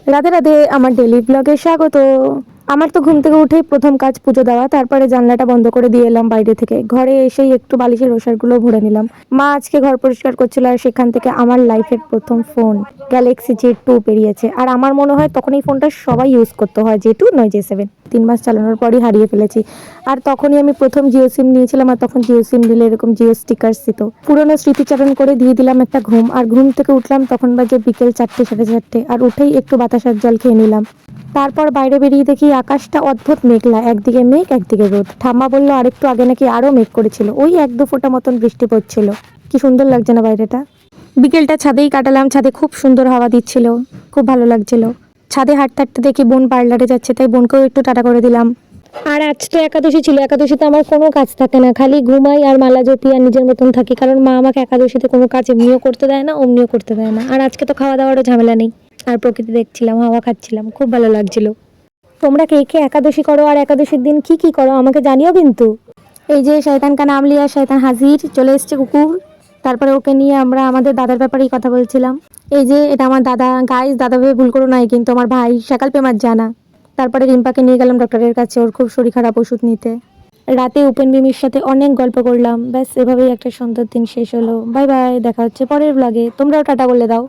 রাধে রাধে, আমার ডেলি ব্লগে স্বাগত। আমার তো ঘুম থেকে উঠেই প্রথম কাজ পুজো দেওয়া, তারপরে জানলাটা বন্ধ করে দিয়ে এলাম বাইরে থেকে। ঘরে এসেই একটু বালিশের ওষারগুলো ভরে নিলাম। মা আজকে ঘর পরিষ্কার করছিল, আর সেখান থেকে আমার লাইফের প্রথম ফোন গ্যালাক্সি Z2 বেরিয়েছে। আর আমার মনে হয় তখন এই ফোনটা সবাই ইউজ করতে হয়, Z2 নয় Z7। 3 মাস চালানোর পরই হারিয়ে ফেলেছি। আর তখনই আমি প্রথম জিও সিম নিয়েছিলাম, আর তখন জিও সিম দিলে এরকম জিও স্টিকার দিত। পুরোনো স্মৃতিচারণ করে দিয়ে দিলাম একটা ঘুম। আর ঘুম থেকে উঠলাম তখন বাজে বিকেল 4টে 4:30, আর উঠেই একটু বাতাসার জল খেয়ে নিলাম। তারপর বাইরে বেরিয়ে দেখি আকাশটা অদ্ভুত মেঘলা, একদিকে মেঘ একদিকে রোদ। ঠাম্মা বলল আরেকটু আগে নাকি আরো মেঘ করেছিল, ওই 1-2 ফোঁটা মতন বৃষ্টি পড়ছিল। কি সুন্দর লাগছে না বাইরেটা। বিকেলটা ছাদেই কাটালাম, ছাদে খুব সুন্দর হাওয়া দিচ্ছিল, খুব ভালো লাগছিল। ছাদে হাঁটতে হাঁটতে দেখি বোন পার্লারে যাচ্ছে, তাই বোনকেও একটু টাটা করে দিলাম। আর আজ তো একাদশী ছিল, একাদশীতে আমার কোনো কাজ থাকে না, খালি ঘুমাই আর মালা জপি আর নিজের মতন থাকি। কারণ মা আমাকে একাদশীতে কোনো কাজ এমনিও করতে দেয় না, অমনিও করতে দেয় না। আর আজকে তো খাওয়া দাওয়ারও ঝামেলা নেই, আর প্রকৃতি দেখছিলাম, হাওয়া খাচ্ছিলাম, খুব ভালো লাগছিল। তোমরা কে কে একাদশী করো আর একাদশীর দিন কি কি করো আমাকে জানিও কিন্তু। এই যে শয়তান কা নাম লিয়া শয়তান হাজির, চলে এসছে কুকুর। তারপরে ওকে নিয়ে আমরা আমাদের দাদার ব্যাপারেই কথা বলছিলাম। এই যে এটা আমার দাদা, গাইস দাদা ভেবে ভুল করো নাই, কিন্তু আমার ভাই সকাল পেমার জানা। তারপরে রিম্পাকে নিয়ে গেলাম ডক্টরের কাছে, ওর খুব শরীর খারাপ, ওষুধ নিতে। রাতে উপেন বিমির সাথে অনেক গল্প করলাম। ব্যাস এভাবেই একটা সুন্দর দিন শেষ হলো। বাই বাই, দেখা হচ্ছে পরের ব্লগে। তোমরাও টাটা বলে দাও।